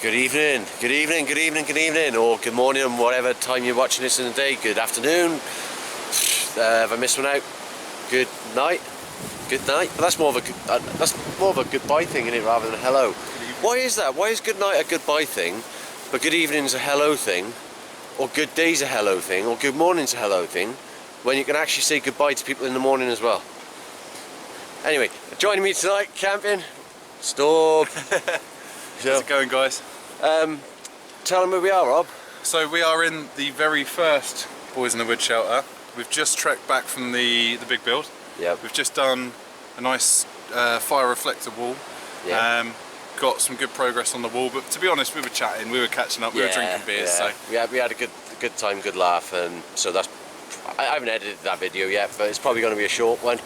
Good evening, good evening, good evening, good evening, or good morning, and whatever time you're watching this in the day. Good afternoon. Have I missed one out? Good night. Good night. But that's more of a goodbye thing, isn't it, rather than hello? Why is that? Why is good night a goodbye thing, but good evening's a hello thing, or good day's a hello thing, or good morning's a hello thing, when you can actually say goodbye to people in the morning as well? Anyway, joining me tonight camping, Storb. How's it going, guys? Tell them where we are, Rob. So we are in the very first Boys in the Wood shelter. We've just trekked back from the big build. Yep. We've just done a nice fire reflector wall. Yeah. Got some good progress on the wall, but to be honest, we were chatting, we were catching up, we were drinking beers. So we had a good time, good laugh, and so that's. I haven't edited that video yet, but it's probably going to be a short one,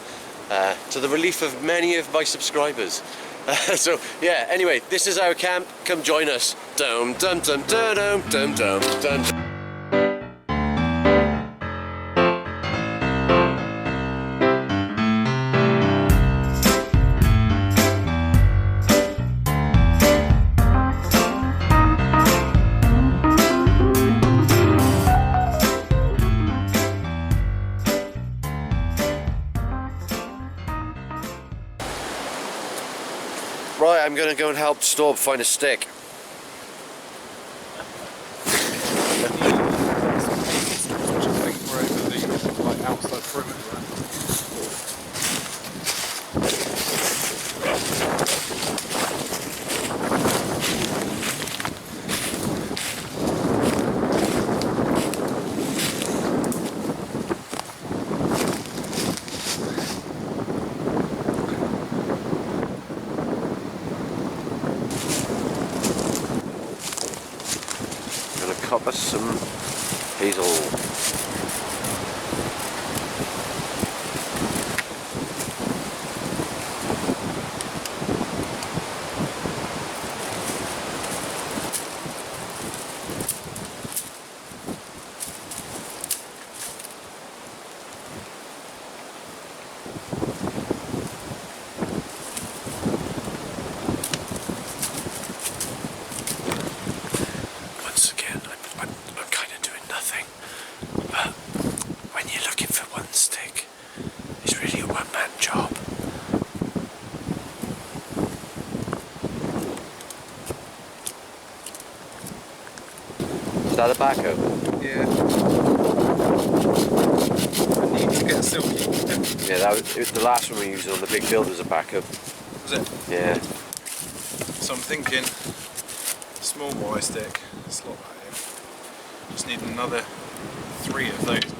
to the relief of many of my subscribers. So yeah, anyway, this is our camp. Come join us. Dum dum dum dum dum dum dum dum. Right, I'm going to go and help Storb find a stick. outside perimeter. Cut us some Hazel. Is that a backhoe? Yeah. I need to get a silky. Yeah, it was the last one we used on the big build was a backhoe. Was it? Yeah. So I'm thinking small wire stick, slot that in. Just need another 3 of those.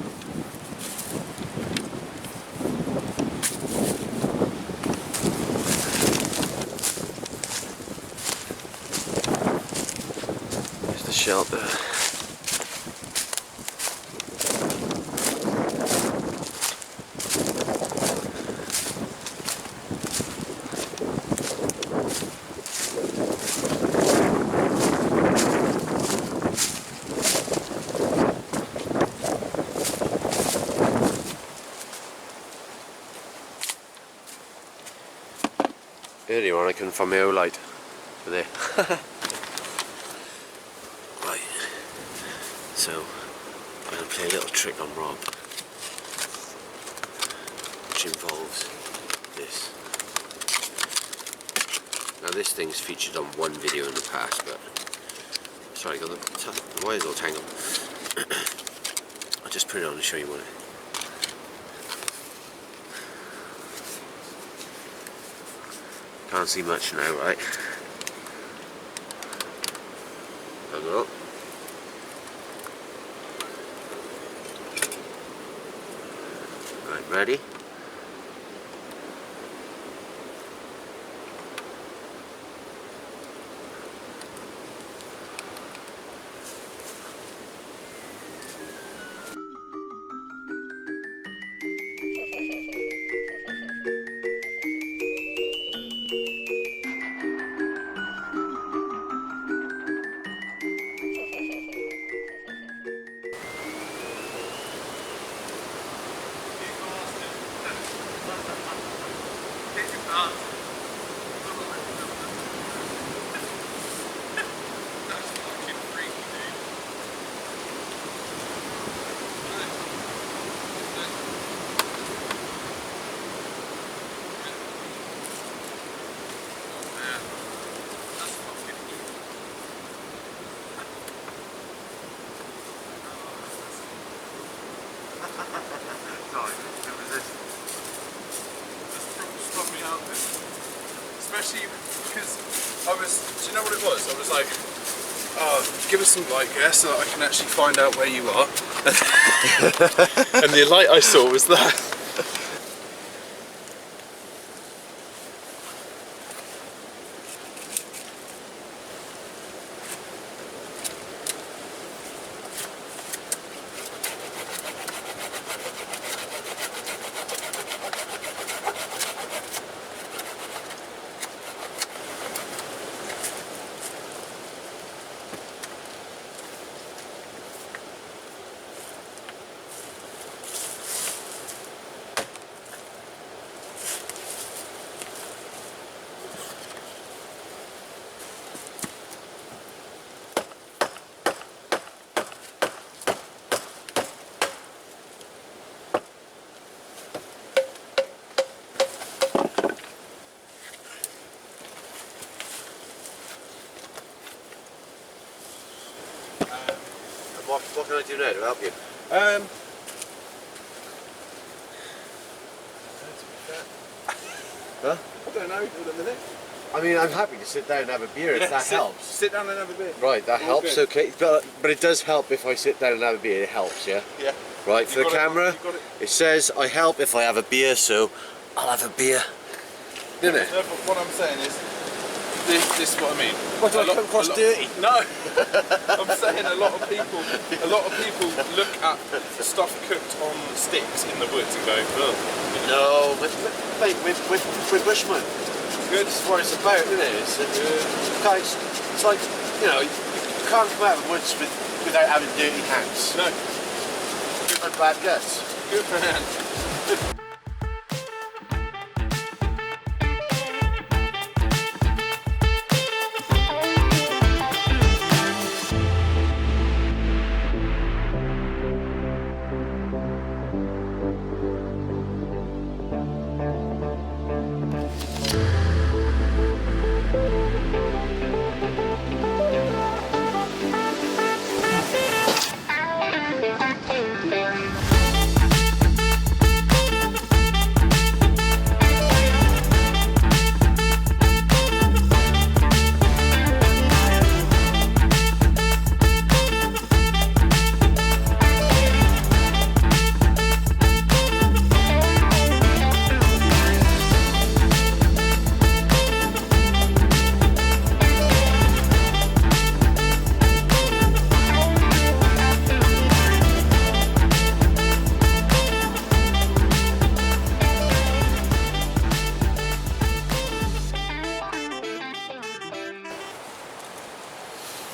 There's the shelter. Earlier on I couldn't find my own light. But there. Right. So I'm going to play a little trick on Rob, which involves this. Now this thing's featured on one video in the past, but sorry, got the wires all tangled. I'll just put it on and show you what it is. Can't see much now, right? Hang on. Right, ready? especially because I was, do you know what it was? I was like, oh, give us some light, Gus, so that I can actually find out where you are. And the light I saw was that. What can I do now to help you? Huh? I don't know, hold on a minute. I mean, I'm happy to sit down and have a beer if that helps. Sit down and have a beer. Right, that helps, good. okay. But it does help if I sit down and have a beer, it helps, yeah? Yeah. Right, for the camera, it. it says I help if I have a beer, so I'll have a beer. Didn't it? No, but what I'm saying is, this is what I mean. What, do I come across dirty? No! I'm saying a lot of people look at stuff cooked on sticks in the woods and go, ugh. No, but mate, we're bushmen. Good. This is what it's about, isn't it? It's like, you know, you can't come out of the woods without having dirty hands. No. Good and bad guts. Good man.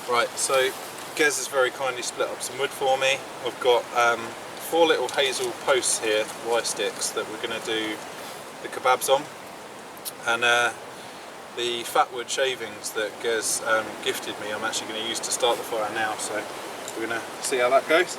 Right, so Gez has very kindly split up some wood for me. I've got 4 little Hazel posts here, Y sticks, that we're going to do the kebabs on. And the fat wood shavings that Gez gifted me, I'm actually going to use to start the fire now, so we're going to see how that goes.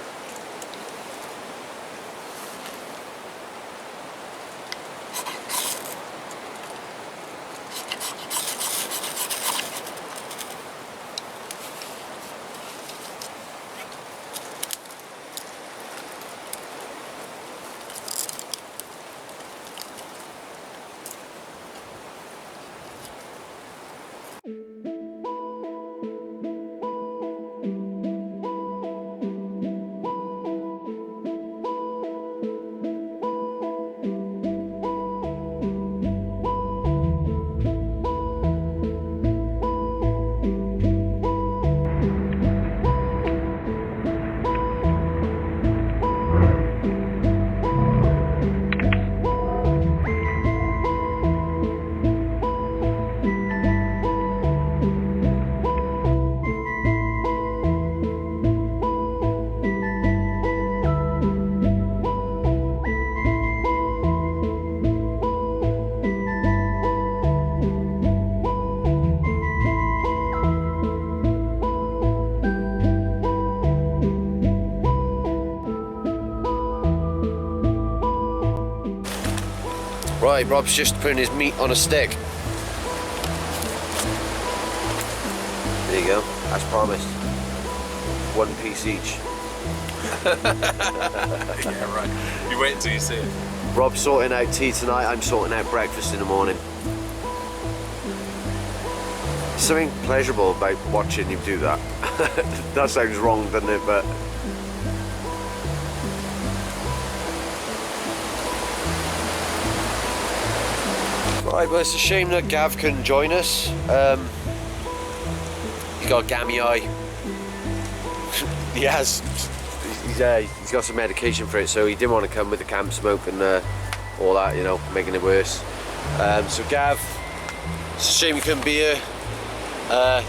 Right, Rob's just putting his meat on a stick. There you go, as promised. 1 piece each. Yeah, right. You wait until you see it. Rob's sorting out tea tonight, I'm sorting out breakfast in the morning. Something pleasurable about watching you do that. That sounds wrong, doesn't it? But right, well, it's a shame that Gav couldn't join us. He's got a gammy eye. He has. He's got some medication for it, so he didn't want to come with the camp smoke and all that, you know, making it worse. So Gav, it's a shame you couldn't be here.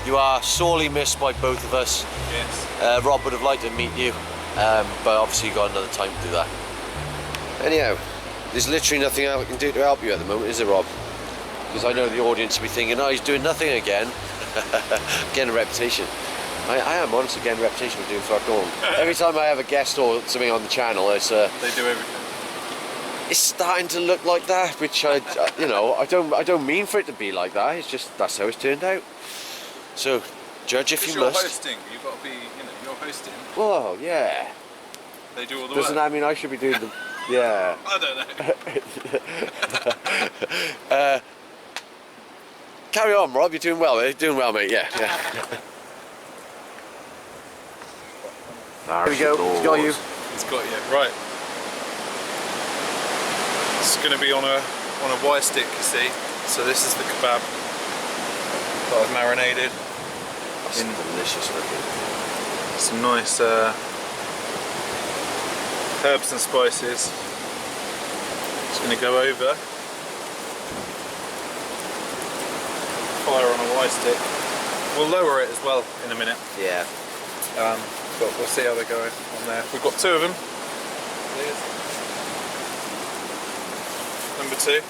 You are sorely missed by both of us. Yes. Rob would have liked to meet you, but obviously you got another time to do that. Anyhow, there's literally nothing I can do to help you at the moment, is there, Rob? Because I know the audience will be thinking, oh, he's doing nothing again. Getting a reputation. I am honestly getting a reputation for doing fuck all. Every time I have a guest or something on the channel, it's they do everything. It's starting to look like that, which you know, I don't mean for it to be like that. It's just that's how it's turned out. So, judge if you must. You're hosting. You've got to be, you know, you're hosting. Well, yeah. They do all the Doesn't work. that mean I should be doing the? Yeah. I don't know. Carry on, Rob. You're doing well. You're doing well, mate. Yeah. There we go. It's got you. It's got you. Right. It's going to be on a Y stick, you see. So this is the kebab that I've marinated. That's delicious looking. Some nice herbs and spices. It's going to go over. Fire on a Y stick. We'll lower it as well in a minute. Yeah. But we'll see how they're going on there. We've got two of them. Number two.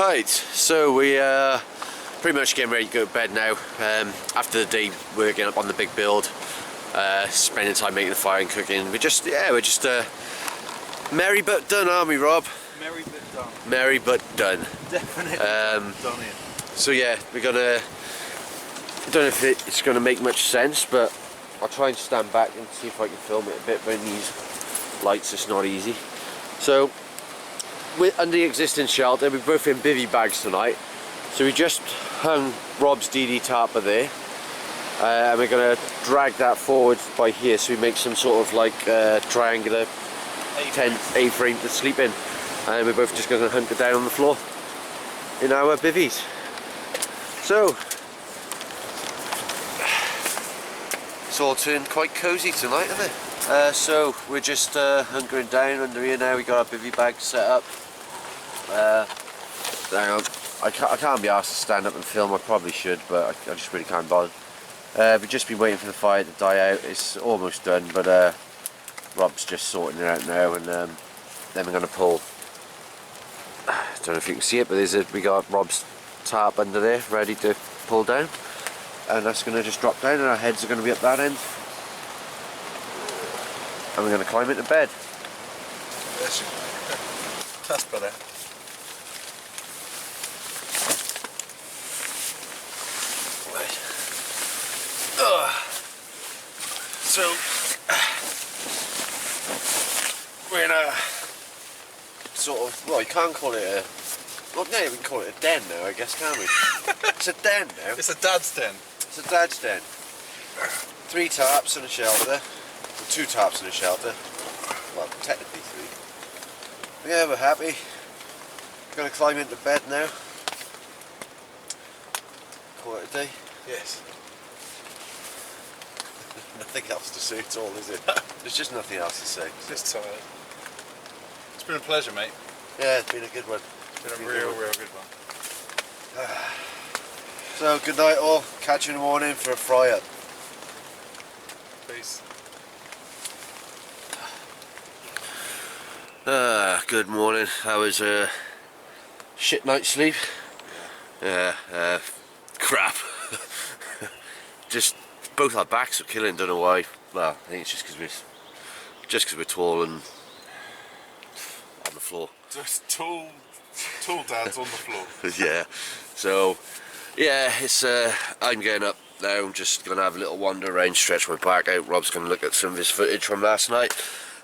Right, so we pretty much getting ready to go to bed now. After the day working up on the big build, spending time making the fire and cooking. We're just merry but done, aren't we, Rob? Merry but done. Merry but done. Definitely done it. So yeah, we're gonna. I don't know if it's gonna make much sense, but I'll try and stand back and see if I can film it a bit. But in these lights, it's not easy. So we're under the existing shelter. We're both in bivvy bags tonight. So we just hung Rob's DD tarp there, and we're gonna drag that forward by here, so we make some sort of like triangular tent A-frame to sleep in. And we're both just going to hunker down on the floor in our bivvies. So it's all turned quite cosy tonight, isn't it? So we're just hunkering down under here now. We got our bivvy bag set up. Hang on, I can't be asked to stand up and film. I probably should, but I just really can't bother. We've just been waiting for the fire to die out. It's almost done, but Rob's just sorting it out now, and then we're going to pull. I don't know if you can see it, but we got Rob's tarp under there ready to pull down, and that's going to just drop down, and our heads are going to be up that end, and we're going to climb into bed. That's better. So we're in a sort of, well, you can't call it a, well, no, we can call it a den now, I guess, can't we? It's a den now. It's a dad's den. It's a dad's den. 3 tarps and a shelter. Well, 2 tarps and a shelter. Well, technically 3. Yeah, we're happy. We're going to climb into bed now. Call it a day. Yes. Nothing else to say at all, is it? There's just nothing else to say. Just tired. It's been a pleasure, mate. Yeah, it's been a good one. It's been a real good one. So, good night all. Catch you in the morning for a fry up. Peace. Good morning. That was a shit night's sleep. Yeah, crap. Just both our backs are killing, don't know why. Well, I think it's just because we're tall and on the floor. Just tall dads on the floor. Yeah. So yeah, it's I'm getting up now. I'm just gonna have a little wander around, stretch my back out. Rob's gonna look at some of his footage from last night,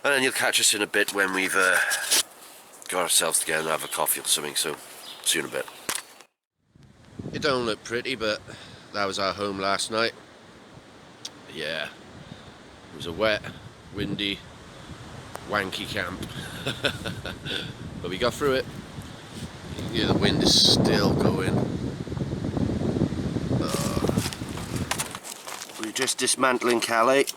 and then you'll catch us in a bit when we've got ourselves together and have a coffee or something. So see you in a bit. It don't look pretty, but that was our home last night. Yeah, it was a wet, windy, wanky camp, but we got through it. Yeah, the wind is still going. We're just dismantling Calais.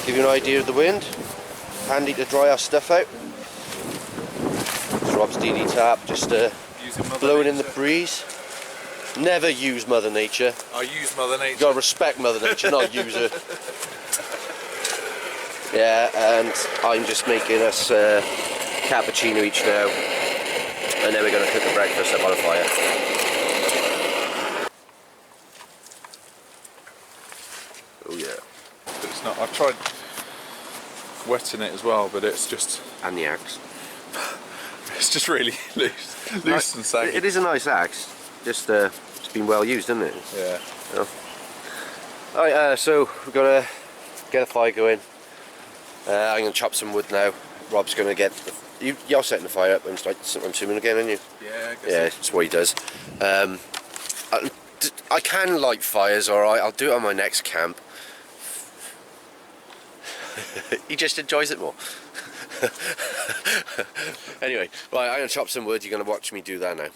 Give you an idea of the wind. Handy to dry our stuff out. It's Rob's DD tarp, just blowing in the breeze. Never use Mother Nature. I use Mother Nature. You gotta respect Mother Nature, not use her. Yeah, and I'm just making us cappuccino each now, and then we're gonna cook a breakfast up on a fire. Oh yeah. But it's not. I've tried wetting it as well, but it's just And the axe. it's just really loose and saggy. It is a nice axe. Just it's been well used, isn't it? Yeah. Oh. Alright, so we've got to get a fire going. I'm going to chop some wood now. Rob's going to get you're setting the fire up. I'm assuming again, aren't you? Yeah, I guess yeah, so. that's what he does. I can light fires, alright. I'll do it on my next camp. He just enjoys it more. Anyway, right, I'm going to chop some wood. You're going to watch me do that now.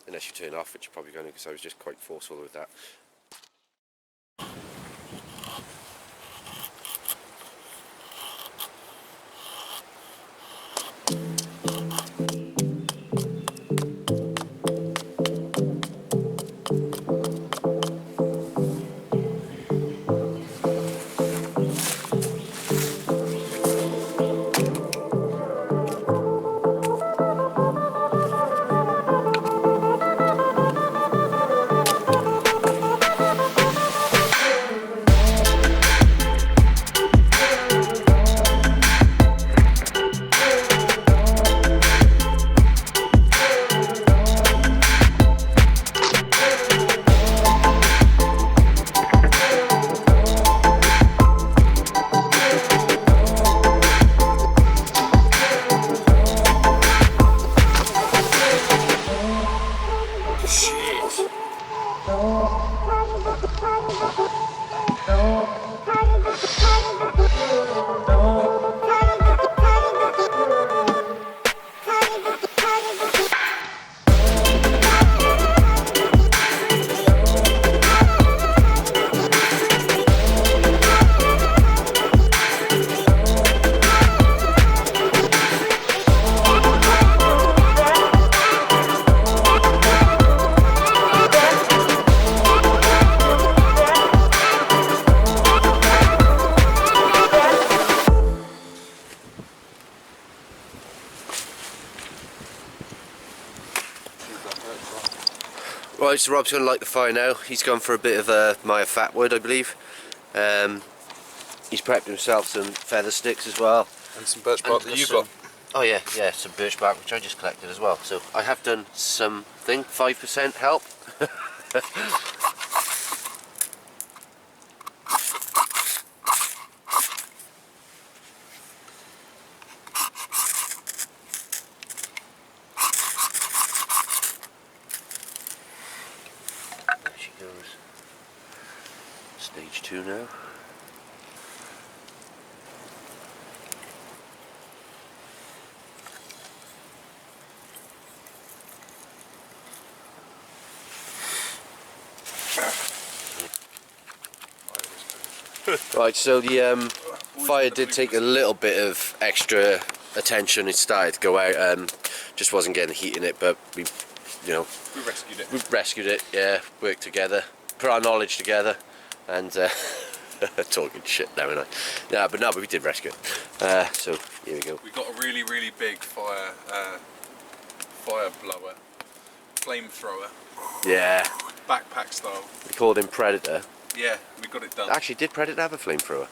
Unless you turn off, which you're probably going to, because I was just quite forceful with that. Right, so Rob's going to light the fire now. He's gone for a bit of Maya fat wood, I believe. He's prepped himself some feather sticks as well. And some birch bark that you got. Oh yeah, some birch bark which I just collected as well. So I have done something, 5% help. There she goes. Stage 2 now. Right, so the fire did take a little bit of extra attention. It started to go out, just wasn't getting heat in it, but we rescued it. We rescued it, yeah, worked together, put our knowledge together, and talking shit now, and but we did rescue it. So here we go. We got a really, really big fire blower, flamethrower. Yeah. Backpack style. We called him Predator. Yeah, we got it done. Actually, did Predator have a flamethrower?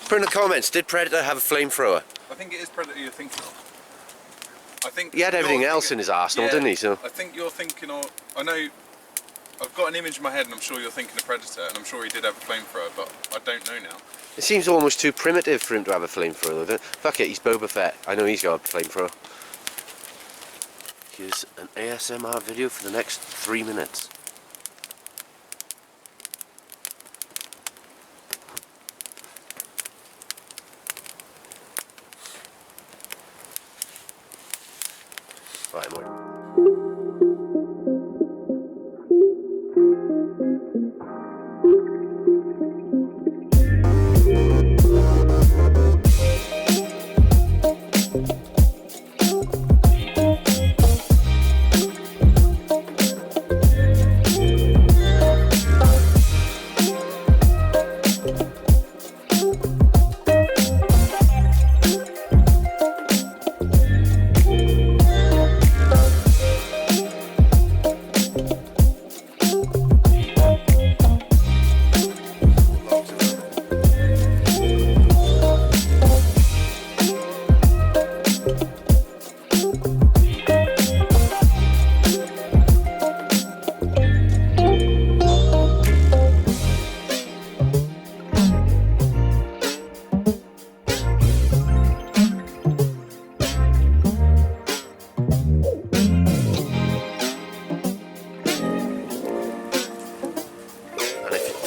Put in the comments, did Predator have a flamethrower? I think it is Predator you're thinking of. I think he had everything else in his arsenal, didn't he? So I think you're thinking of. I know. I've got an image in my head, and I'm sure you're thinking of Predator, and I'm sure he did have a flamethrower, but I don't know now. it seems almost too primitive for him to have a flamethrower, though. Fuck it, he's Boba Fett. I know he's got a flamethrower. Here's an ASMR video for the next 3 minutes. Right, more.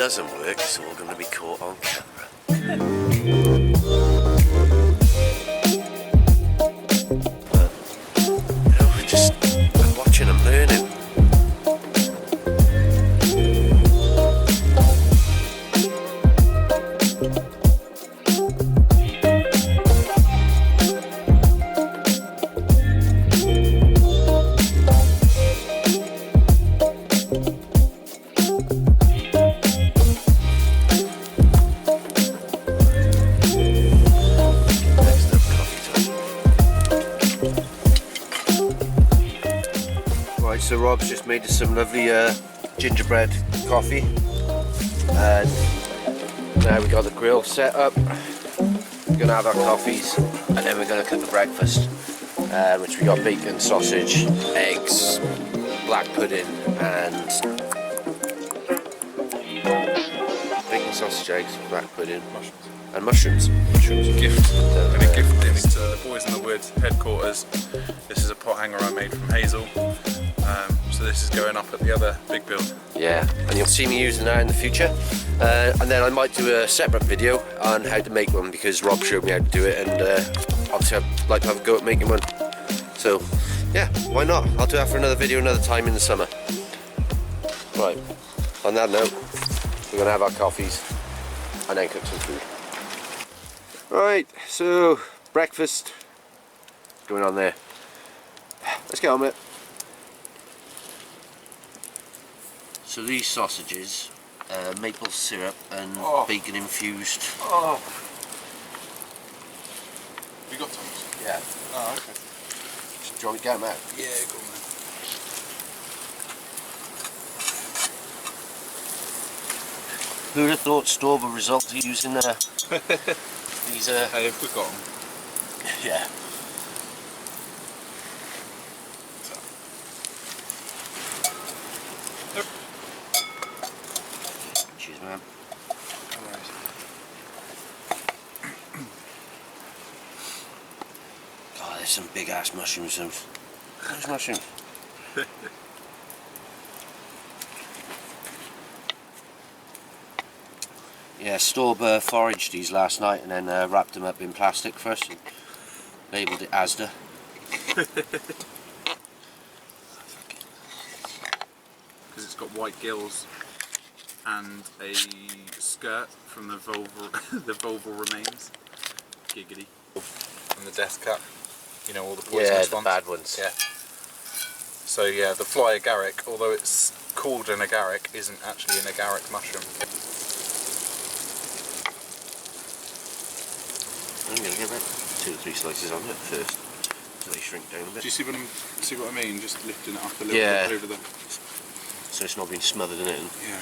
doesn't work, it's all going to be caught on camera. But, you know, I'm watching, I'm learning. So Rob's just made us some lovely gingerbread coffee, and now we got the grill set up. We're gonna have our coffees, and then we're gonna cook the breakfast, which we got bacon, sausage, eggs, black pudding, and bacon, sausage, eggs, black pudding, and mushrooms. Gift. I'm going to gift this to the Boys in the Wood headquarters. This is a pot hanger I made from Hazel. So this is going up at the other big build. Yeah, and you'll see me using that in the future. And then I might do a separate video on how to make one, because Rob showed me how to do it, and obviously I'd like to have a go at making one. So yeah, why not? I'll do that for another video another time in the summer. Right, on that note, we're gonna have our coffees and then cook some food. Right, so breakfast going on there. Let's get on with it. So these sausages, maple syrup and bacon infused. Oh. You got Thomas? Yeah. Oh, okay. Do you want me to get them out? Yeah, go on then. Who would have thought STORB would result in using these? Hey, if we got them. Yeah. Cheers, man. Alright. Oh, there's some big ass mushrooms. Those mushrooms. Yeah, STORB foraged these last night and then wrapped them up in plastic for us and labelled it Asda. Because it's got white gills and a skirt from the vulval remains. Giggity. And the death cap. You know, all the poisonous ones. The bad ones. Yeah. So yeah, the fly agaric, although it's called an agaric, isn't actually an agaric mushroom. I'm going to give it 2 or 3 slices on it first, so they shrink down a bit. Do you see what I mean? Just lifting it up a little bit over the... So it's not being smothered in it. Yeah.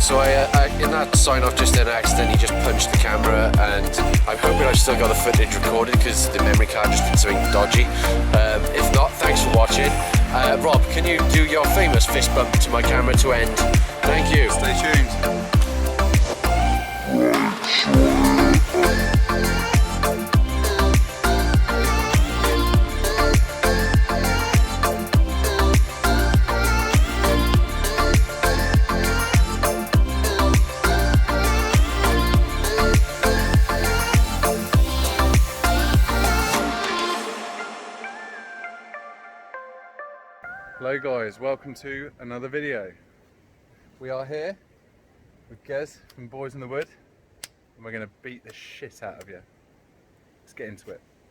So I in that sign off just then I accidentally just punched the camera, and I'm hoping I've still got the footage recorded because the memory card just did something dodgy. If not, thanks for watching. Rob, can you do your famous fist bump to my camera to end? Thank you. Stay tuned. Hello guys, welcome to another video. We are here with Gez from Boys in the Wood and we're going to beat the shit out of you. Let's get into it.